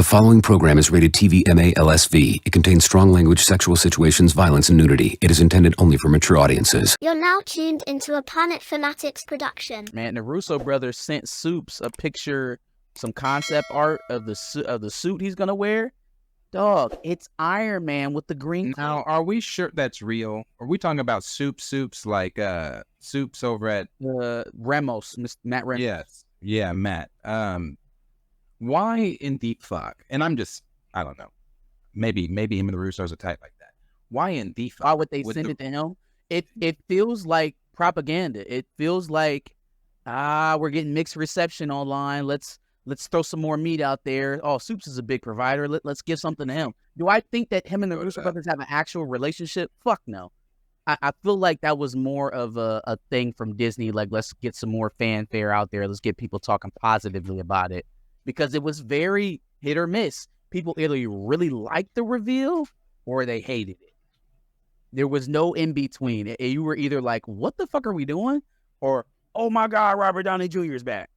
The following program is rated TV MA-LSV. It contains strong language, sexual situations, violence, and nudity. It is intended only for mature audiences. You're now tuned into a Planet Fanatix production. Man, the Russo brothers sent Soups a picture, some concept art of the suit he's gonna wear. Dog, it's Iron Man with the green. Now, are we sure that's real? Are we talking about soups like Soups over at Ramos, Matt Ramos? Yes, yeah, Matt. Why in the fuck? And I don't know. Maybe him and the Russos are tight like that. Why in the fuck? Why would they send it to him? It feels like propaganda. It feels like we're getting mixed reception online. Let's throw some more meat out there. Oh, Soups is a big provider. Let's give something to him. Do I think that him and the Russo brothers have an actual relationship? Fuck no. I feel like that was more of a thing from Disney. Like, let's get some more fanfare out there. Let's get people talking positively about it. Because it was very hit or miss. People either really liked the reveal or they hated it. There was no in between. You were either like, what the fuck are we doing? Or, oh my God, Robert Downey Jr. is back.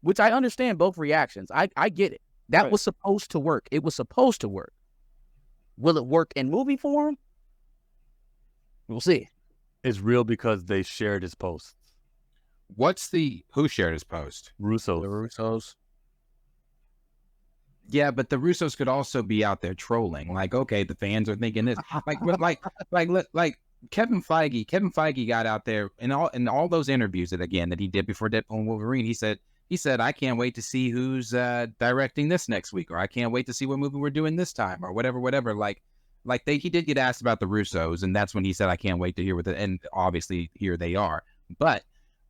Which I understand both reactions. I get it. That was supposed to work. It was supposed to work. Will it work in movie form? We'll see. It's real because they shared his posts. Who shared his post? Russo. The Russos. Yeah, but the Russos could also be out there trolling. Like, okay, the fans are thinking this. Like Kevin Feige. Kevin Feige got out there in all those interviews that he did before Deadpool and Wolverine. He said, I can't wait to see who's directing this next week, or I can't wait to see what movie we're doing this time, or whatever. He did get asked about the Russos, and that's when he said, I can't wait to hear and obviously here they are. But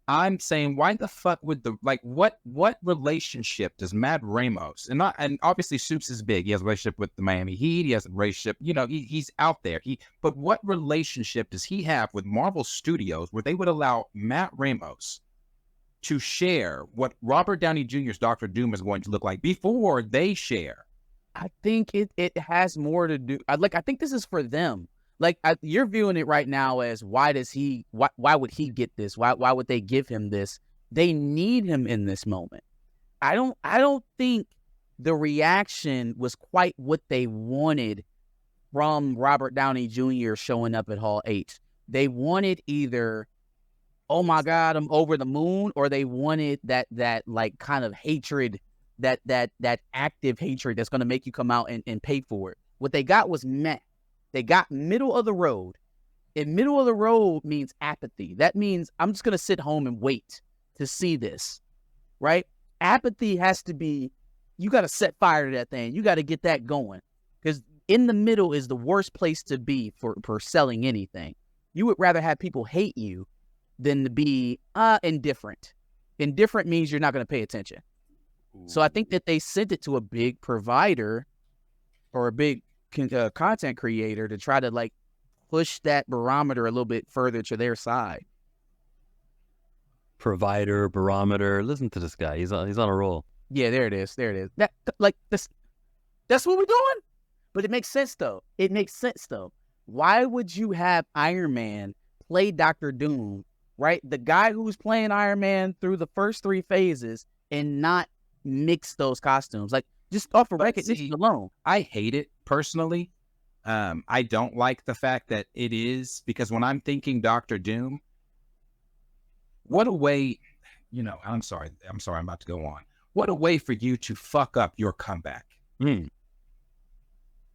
I'm saying, why the fuck would what relationship does Matt Ramos and obviously Soups is big. He has a relationship with the Miami Heat. He has a relationship, he's out there. But what relationship does he have with Marvel Studios where they would allow Matt Ramos to share what Robert Downey Jr.'s Dr. Doom is going to look like before they share? I think it has more to do. I think this is for them. You're viewing it right now as why would he get this? Why would they give him this? They need him in this moment. I don't think the reaction was quite what they wanted from Robert Downey Jr. showing up at Hall H. They wanted either, oh my God, I'm over the moon, or they wanted that like kind of hatred, that active hatred that's going to make you come out and pay for it. What they got was meh. They got middle of the road. And middle of the road means apathy. That means I'm just going to sit home and wait to see this, right? Apathy has to be, you got to set fire to that thing. You got to get that going. Because in the middle is the worst place to be for selling anything. You would rather have people hate you than to be indifferent. Indifferent means you're not going to pay attention. So I think that they sent it to a big provider or a big content creator to try to push that barometer a little bit further to their side. Provider, barometer. Listen to this guy. He's on a roll. Yeah, there it is. That's what we're doing. But it makes sense though. Why would you have Iron Man play Dr. Doom, right? The guy who's playing Iron Man through the first 3 phases, and not mix those costumes? Just off of recognition alone. I hate it personally. I don't like the fact that it is, because when I'm thinking Dr. Doom, what a way, I'm sorry, I'm about to go on. What a way for you to fuck up your comeback.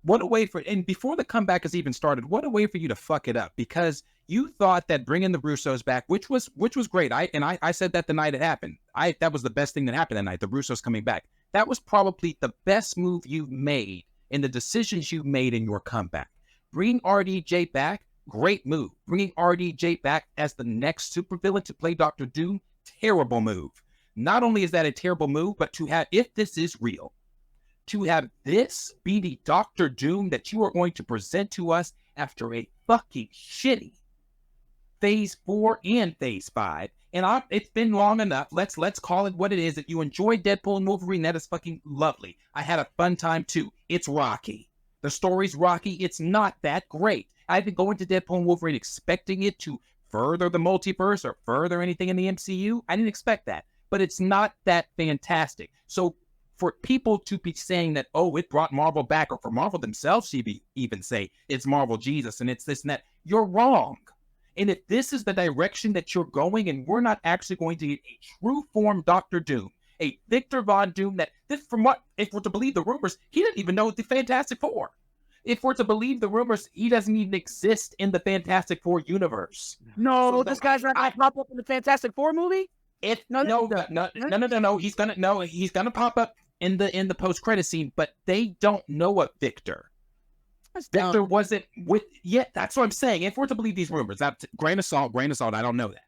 What a way and before the comeback has even started, what a way for you to fuck it up, because you thought that bringing the Russos back, which was great. I said that the night it happened. That was the best thing that happened that night, the Russos coming back. That was probably the best move you've made in the decisions you made in your comeback. Bringing RDJ back, great move. Bringing RDJ back as the next supervillain to play Dr. Doom, terrible move. Not only is that a terrible move, but to have, if this is real, to have this be the Dr. Doom that you are going to present to us after a fucking shitty Phase 4 and Phase 5. And it's been long enough. Let's call it what it is. That you enjoyed Deadpool and Wolverine, that is fucking lovely. I had a fun time too. It's rocky. The story's rocky. It's not that great. I didn't go into Deadpool and Wolverine expecting it to further the multiverse or further anything in the MCU. I didn't expect that. But it's not that fantastic. So for people to be saying that, oh, it brought Marvel back, or for Marvel themselves to even say it's Marvel Jesus and it's this and that, you're wrong. And if this is the direction that you're going, and we're not actually going to get a true form Dr. Doom, a Victor Von Doom, from what, if we're to believe the rumors, he didn't even know the Fantastic Four. If we're to believe the rumors, he doesn't even exist in the Fantastic Four universe. No, So this guy's not gonna pop up in the Fantastic Four movie. No. He's gonna pop up in the post credit scene, but they don't know a Victor. Victor wasn't with yet. That's what I'm saying. If we're to believe these rumors, that grain of salt. I don't know that,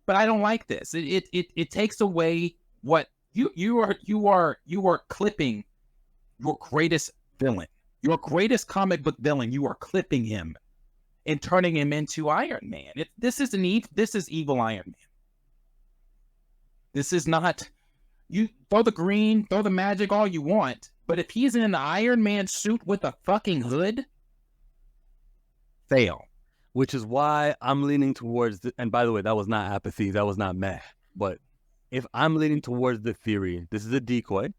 but I don't like this. It takes away what you are clipping your greatest villain, your greatest comic book villain. You are clipping him and turning him into Iron Man. This is evil Iron Man. This is not. You throw the green, throw the magic, all you want, but if he's in an Iron Man suit with a fucking hood, fail. Which is why I'm leaning towards, and by the way, that was not apathy, that was not meh, but if I'm leaning towards the theory, this is a decoy.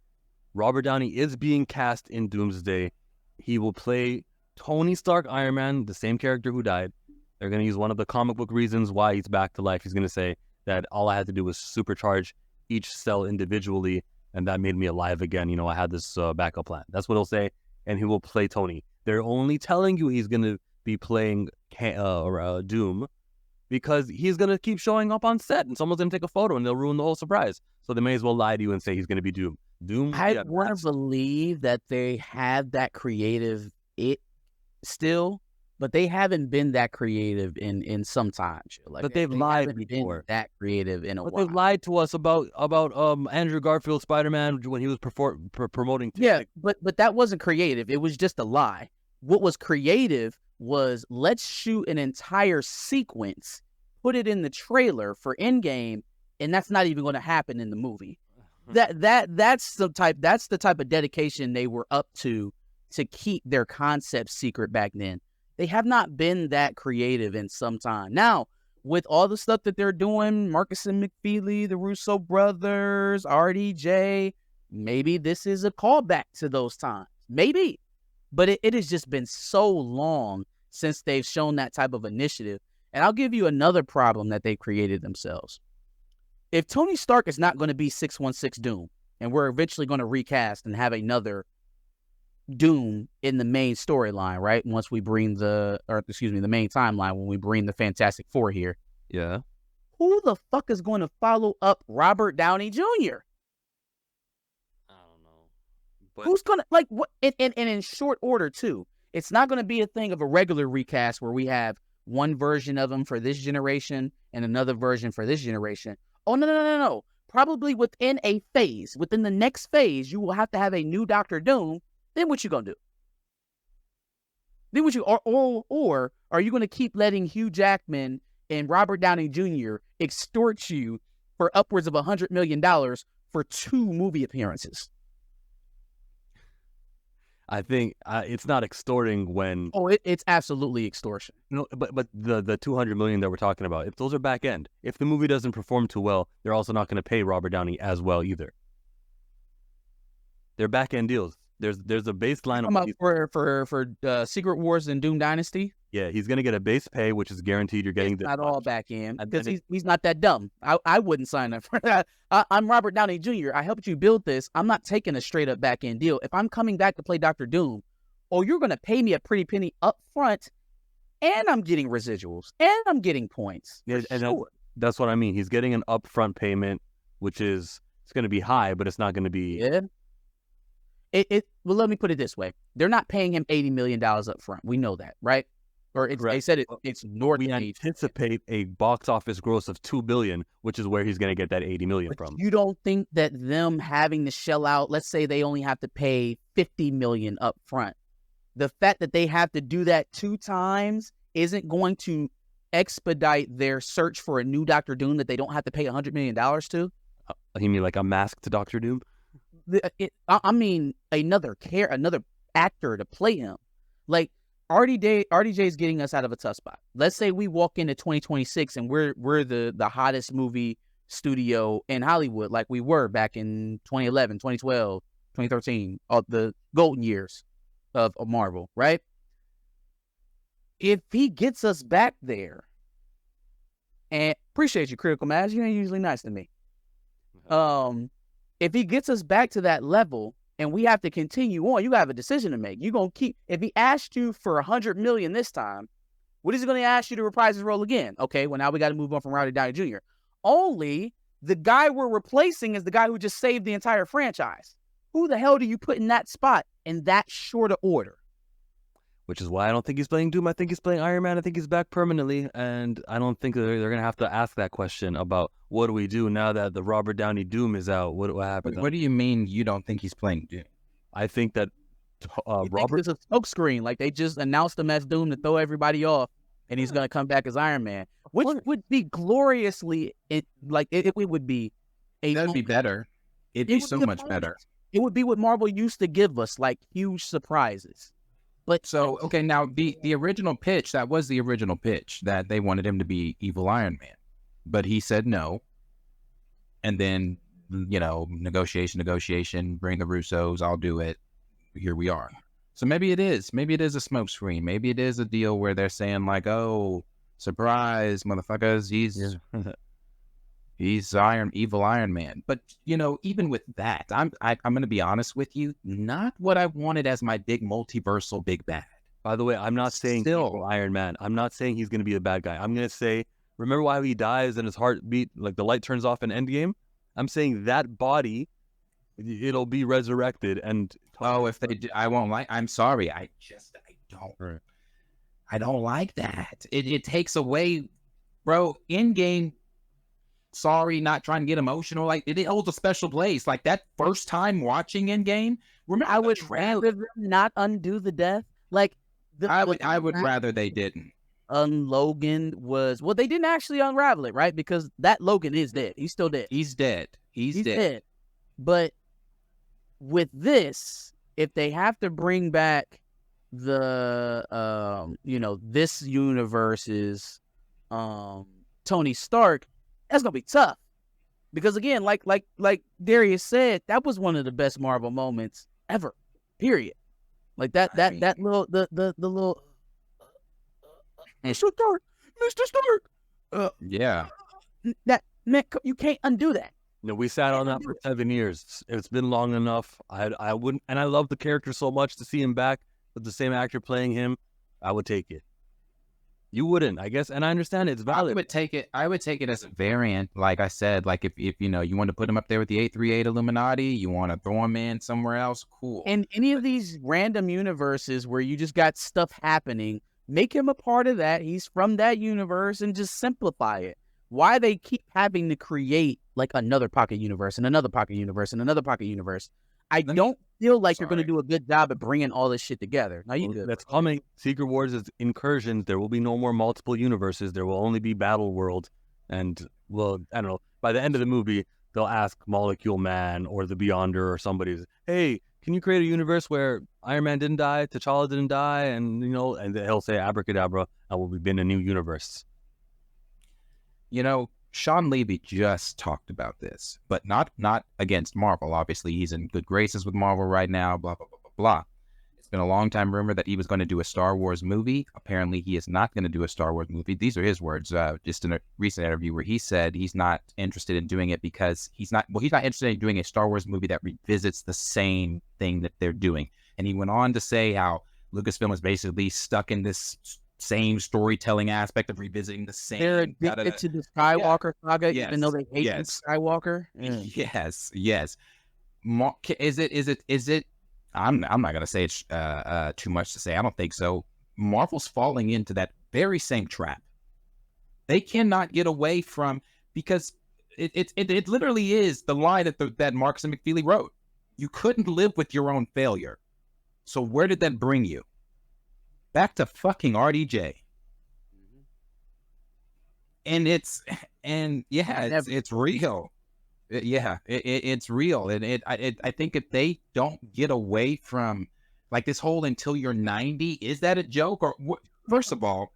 Robert Downey is being cast in Doomsday. He will play Tony Stark Iron Man, the same character who died. They're going to use one of the comic book reasons why he's back to life. He's going to say that all I had to do was supercharge each cell individually, and that made me alive again. You know, I had this backup plan. That's what he'll say, and he will play Tony. They're only telling you he's going to be playing Doom because he's going to keep showing up on set, and someone's going to take a photo, and they'll ruin the whole surprise. So they may as well lie to you and say he's going to be Doom. I want to believe that they have that creative still, but they haven't been that creative in some time. Like, but they've lied before. That creative in a while. They've lied to us about Andrew Garfield's Spider-Man when he was promoting. Yeah, but that wasn't creative. It was just a lie. What was creative was, let's shoot an entire sequence, put it in the trailer for Endgame, and that's not even going to happen in the movie. That's the type of dedication they were up to keep their concept secret back then. They have not been that creative in some time. Now, with all the stuff that they're doing, Marcus and McFeely, the Russo brothers, RDJ, maybe this is a callback to those times. Maybe. But it has just been so long since they've shown that type of initiative. And I'll give you another problem that they created themselves. If Tony Stark is not going to be 616 Doom, and we're eventually going to recast and have another Doom in the main storyline, right? Once we bring the main timeline, when we bring the Fantastic Four here. Yeah. Who the fuck is going to follow up Robert Downey Jr.? I don't know. But Who's going to, like, what? And in short order, too. It's not going to be a thing of a regular recast where we have one version of him for this generation and another version for this generation. Oh, no. Probably within the next phase, you will have to have a new Dr. Doom. Then what you gonna do? Then what you or are you gonna keep letting Hugh Jackman and Robert Downey Jr. extort you for upwards of $100 million for 2 movie appearances? I think it's not extorting when. Oh, it's absolutely extortion. No, but the 200 million that we're talking about, if those are back end, if the movie doesn't perform too well, they're also not going to pay Robert Downey as well either. They're back end deals. There's a baseline for Secret Wars and Doom Dynasty. Yeah, he's going to get a base pay, which is guaranteed. You're getting it's not all back in because and he's not that dumb. I wouldn't sign up for that. I'm Robert Downey Jr. I helped you build this. I'm not taking a straight up back end deal. If I'm coming back to play Dr. Doom, you're going to pay me a pretty penny up front, and I'm getting residuals, and I'm getting points. Yeah, and that's what I mean. He's getting an upfront payment, which is it's going to be high, but it's not going to be. Yeah. Well, let me put it this way. They're not paying him $80 million up front. We know that, right? Or they said it's north. We anticipate a box office gross of $2 billion, which is where he's going to get that $80 million from. You don't think that them having to shell out, let's say they only have to pay $50 million up front, the fact that they have to do that 2 times isn't going to expedite their search for a new Dr. Doom that they don't have to pay $100 million to? You mean like a masked Dr. Doom? I mean, another actor to play him. Like, RDJ is getting us out of a tough spot. Let's say we walk into 2026 and we're the hottest movie studio in Hollywood, like we were back in 2011, 2012, 2013, the golden years of Marvel, right? If he gets us back there, and appreciate you, Critical Mass, you ain't usually nice to me. If he gets us back to that level and we have to continue on, you have a decision to make. You're going to keep, if he asked you for $100 million this time, what is he going to ask you to reprise his role again? Okay, well, now we got to move on from Robert Downey Jr. Only the guy we're replacing is the guy who just saved the entire franchise. Who the hell do you put in that spot in that short of order? Which is why I don't think he's playing Doom. I think he's playing Iron Man. I think he's back permanently. And I don't think they're going to have to ask that question about what do we do now that the Robert Downey Doom is out? What happened? What do you mean you don't think he's playing Doom? I think that Robert... It's a smoke screen. Like, they just announced him as Doom to throw everybody off, and he's going to come back as Iron Man. Which would be gloriously... It would be... That'd be better. It'd be so much better. It would be what Marvel used to give us, like, huge surprises. But so, okay, now the original pitch, that was the original pitch, that they wanted him to be evil Iron Man. But he said no. And then, negotiation, bring the Russos, I'll do it. Here we are. So maybe it is a smokescreen. Maybe it is a deal where they're saying like, oh, surprise, motherfuckers, he's evil Iron Man. But, even with that, I'm going to be honest with you, not what I wanted as my big multiversal big bad. By the way, I'm not saying evil Iron Man. I'm not saying he's going to be a bad guy. I'm going to say, remember why he dies and his heartbeat, like the light turns off in Endgame? I'm saying that body, it'll be resurrected. And if they do, I won't like, I'm sorry. I don't. Right. I don't like that. It takes away, bro, Endgame. Sorry, not trying to get emotional. Like, it holds a special place. Like, that first time watching Endgame, remember, I would rather them not undo the death. Like, I would rather they didn't. Logan was, well, they didn't actually unravel it, right? Because that Logan is dead. He's still dead. He's dead. He's dead. But with this, if they have to bring back the, this universe's Tony Stark, that's gonna be tough, because again, like Darius said, that was one of the best Marvel moments ever. Period. Like that little the little Mr. Stark. Yeah. That man, you can't undo that. We sat on that for 7 years. It's been long enough. I wouldn't, and I love the character so much to see him back with the same actor playing him. I would take it. You wouldn't, I guess, and I understand it's valid. I would take it as a variant, like I said. Like if you want to put him up there with the 838 Illuminati, you want to throw him in somewhere else, cool. And any of these random universes where you just got stuff happening, make him a part of that. He's from that universe, and just simplify it. Why they keep having to create like another pocket universe and another pocket universe and another pocket universe? I don't feel like you're going to do a good job at bringing all this shit together. No, you good. That's coming. Secret Wars is incursions. There will be no more multiple universes. There will only be Battle World. And, well, I don't know. By the end of the movie, they'll ask Molecule Man or the Beyonder or somebody, hey, can you create a universe where Iron Man didn't die, T'Challa didn't die, and, and he'll say abracadabra, and we'll be in a new universe. Sean Levy just talked about this, but not against Marvel. Obviously, he's in good graces with Marvel right now, blah, blah, blah, blah, blah. It's been a long time rumor that he was going to do a Star Wars movie. Apparently, he is not going to do a Star Wars movie. These are his words, just in a recent interview where he said he's not interested in doing it because he's not interested in doing a Star Wars movie that revisits the same thing that they're doing. And he went on to say how Lucasfilm is basically stuck in this same storytelling aspect of revisiting the same. They're addicted to the Skywalker saga, even though they hate Skywalker. Yes. Is it? I'm not gonna say it's too much to say. I don't think so. Marvel's falling into that very same trap. They cannot get away from, because it literally is the line that Marcus and McFeely wrote. You couldn't live with your own failure. So where did that bring you? Back to fucking RDJ. And it's real. It's real. And I think if they don't get away from like this whole until you're 90, is that a joke? Or first of all,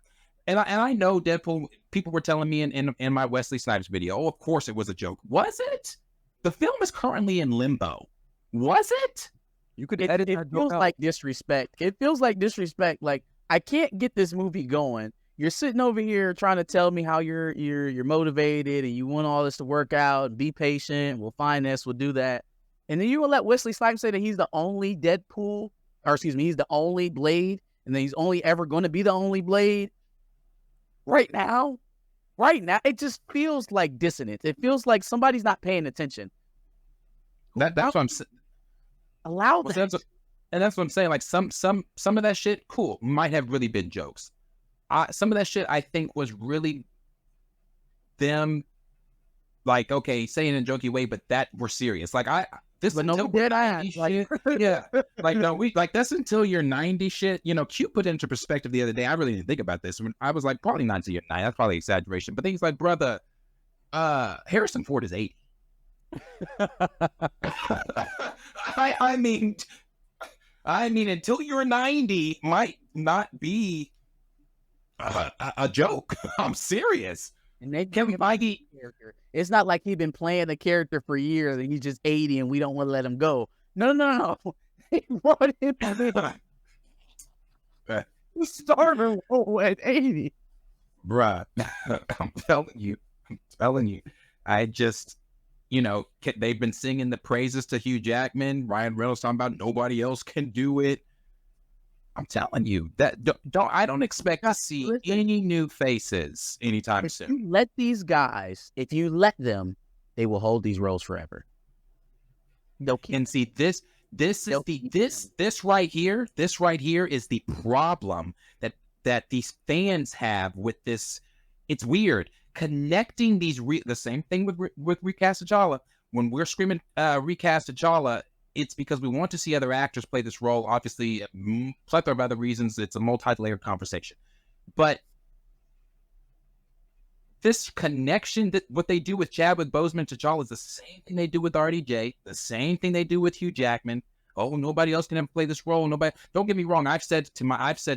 and I know Deadpool, people were telling me in my Wesley Snipes video, oh, of course it was a joke. Was it? The film is currently in limbo. Was it? You could It edit that feels joke out. like disrespect. It feels like disrespect. Like, I can't get this movie going. You're sitting over here trying to tell me how you're motivated and you want all this to work out. Be patient. We'll find this. We'll do that. And then you will let Wesley Snipes say that he's the only Deadpool, or excuse me, he's the only Blade, and then he's only ever going to be the only Blade. Right now, it just feels like dissonance. It feels like somebody's not paying attention. That's what I'm saying. Allow Well, that. that's what I'm saying. Like some of that shit, cool, might have really been jokes. Some of that shit I think was really them, like, okay, saying in a jokey way, but that we're serious. Like But no, we did. shit, yeah, like no, we like that's until you're 90 shit. You know, Q put it into perspective the other day. I really didn't think about this when I was like, probably not until you're 90. That's probably exaggeration. But then he's like, brother, Harrison Ford is 80. I mean, until you're 90 might not be a joke. I'm serious. And they Kevin Feige, character. It's not like he's been playing the character for years and he's just 80 and we don't want to let him go. No. They brought him in starter role at 80. bruh, I'm telling you, I just, they've been singing the praises to Hugh Jackman. Ryan Reynolds talking about nobody else can do it. I'm telling you that I don't expect to see any new faces anytime If soon. you let these guys, if you let them, they will hold these roles forever. They'll keep. And see this right here is the problem that these fans have with this. It's weird connecting these the same thing with recast T'Challa. When we're screaming recast T'Challa, it's because we want to see other actors play this role. Obviously, a plethora of other reasons. It's a multi-layered conversation. But this connection, that what they do with Chadwick Boseman T'Challa is the same thing they do with RDJ, the same thing they do with Hugh Jackman. Oh, nobody else can ever play this role. Nobody. Don't get me wrong. I've said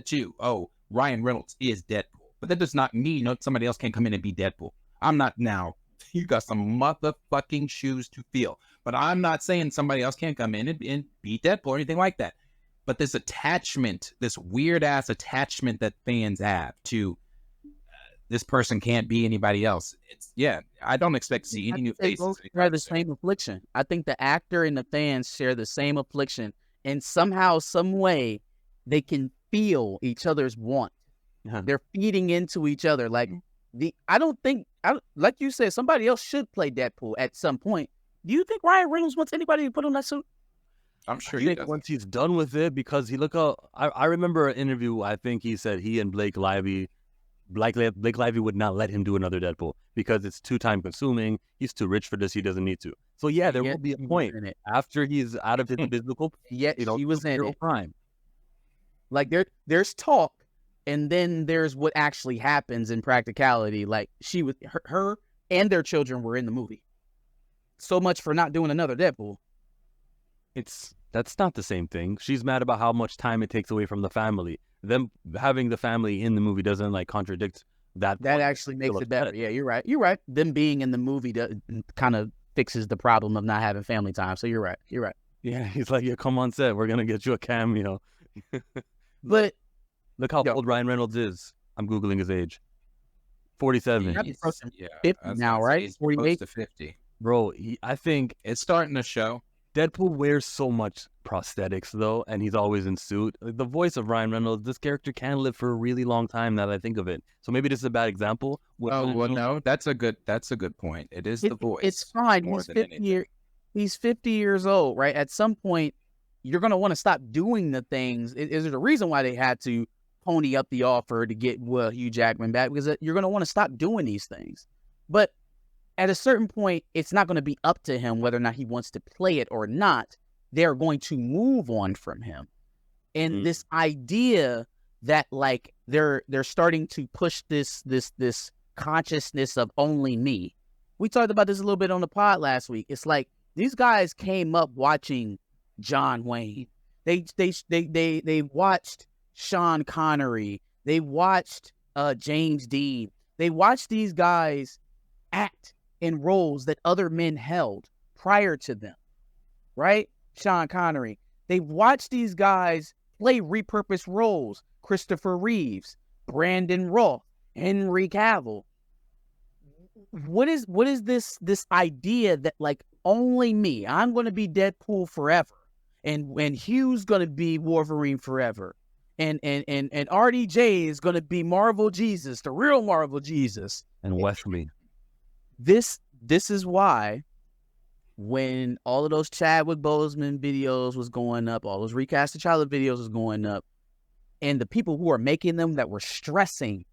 too. Oh, Ryan Reynolds is Deadpool, but that does not mean somebody else can't come in and be Deadpool. I'm not now. You got some motherfucking shoes to fill. But I'm not saying somebody else can't come in and be Deadpool or anything like that. But this attachment, this weird-ass attachment that fans have to this person can't be anybody else. I don't expect to see any new faces. Both share the same affliction. I think the actor and the fans share the same affliction. And somehow, some way, they can feel each other's want. Uh-huh. They're feeding into each other. Like you said, somebody else should play Deadpool at some point. Do you think Ryan Reynolds wants anybody to put on that suit? I'm sure I think once he's done with it, because I remember an interview, I think he said he and Blake Lively would not let him do another Deadpool because it's too time consuming. He's too rich for this. He doesn't need to. So yeah, there will be a point after he's out of his physical. Yet he was in it. Prime. Like there's talk, and then there's what actually happens in practicality. Like her and their children were in the movie. So much for not doing another Deadpool. That's not the same thing. She's mad about how much time it takes away from the family. Them having the family in the movie doesn't contradict that. That actually makes it better. Yeah, you're right. Them being in the movie kind of fixes the problem of not having family time. So you're right. Yeah, he's like, yeah, come on set. We're gonna get you a cameo. But look how old Ryan Reynolds is. I'm googling his age. 47. He's 50 now, right? He's 48 to 50. Bro, I think It's starting to show. Deadpool wears so much prosthetics though, and he's always in suit. Like, the voice of Ryan Reynolds, this character can live for a really long time. Now that I think of it, so maybe this is a bad example. No, that's a good point. It is the voice. It's fine. more He's than 50 anything. He's 50 years old, right? At some point, you're gonna want to stop doing the things. Is there a reason why they had to pony up the offer to get Hugh Jackman back? Because you're gonna want to stop doing these things. But at a certain point, it's not going to be up to him whether or not he wants to play it or not. They're going to move on from him. And this idea that they're starting to push this consciousness of only me. We talked about this a little bit on the pod last week. It's like these guys came up watching John Wayne. They watched Sean Connery. They watched James Dean. They watched these guys act in roles that other men held prior to them, right? Sean Connery. They've watched these guys play repurposed roles. Christopher Reeves, Brandon Roth, Henry Cavill. What is this idea that like only me, I'm going to be Deadpool forever, and Hugh's going to be Wolverine forever, and RDJ is going to be Marvel Jesus, the real Marvel Jesus, And Wesley. This is why when all of those Chadwick Boseman videos was going up, all those recast T'Challa videos was going up, and the people who are making them that were stressing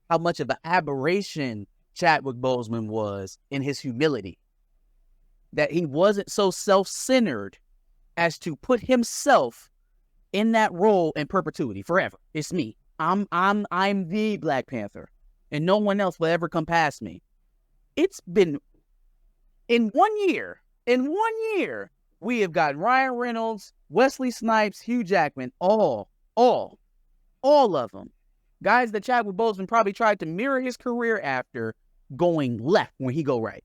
how much of an aberration Chadwick Boseman was in his humility, that he wasn't so self-centered as to put himself in that role in perpetuity forever. It's me. I'm the Black Panther, and no one else will ever come past me. It's been in 1 year. In 1 year, we have got Ryan Reynolds, Wesley Snipes, Hugh Jackman, all of them. Guys that Chadwick Boseman probably tried to mirror his career after, going left when he go right.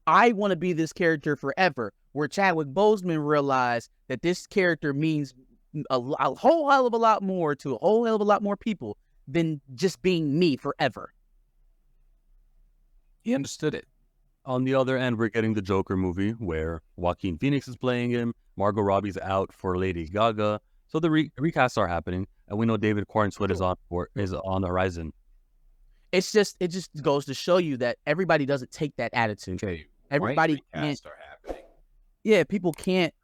I want to be this character forever, where Chadwick Boseman realized that this character means a whole hell of a lot more to a whole hell of a lot more people than just being me forever. He understood it. On the other end, we're getting the Joker movie where Joaquin Phoenix is playing him. Margot Robbie's out for Lady Gaga. So the recasts are happening, and we know David Corenswet is on the horizon. It just goes to show you that everybody doesn't take that attitude. Okay, Everybody can't. recasts are happening. Yeah, people can't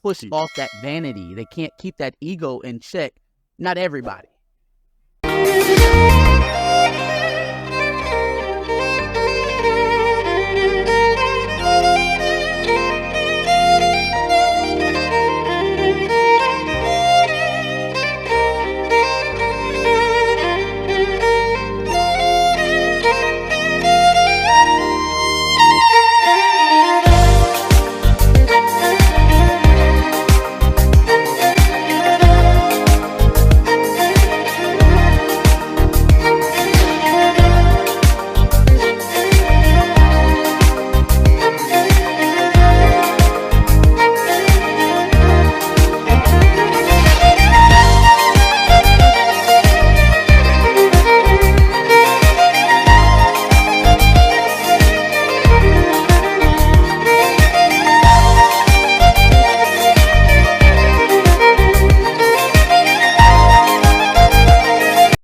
push off that vanity. They can't keep that ego in check. Not everybody.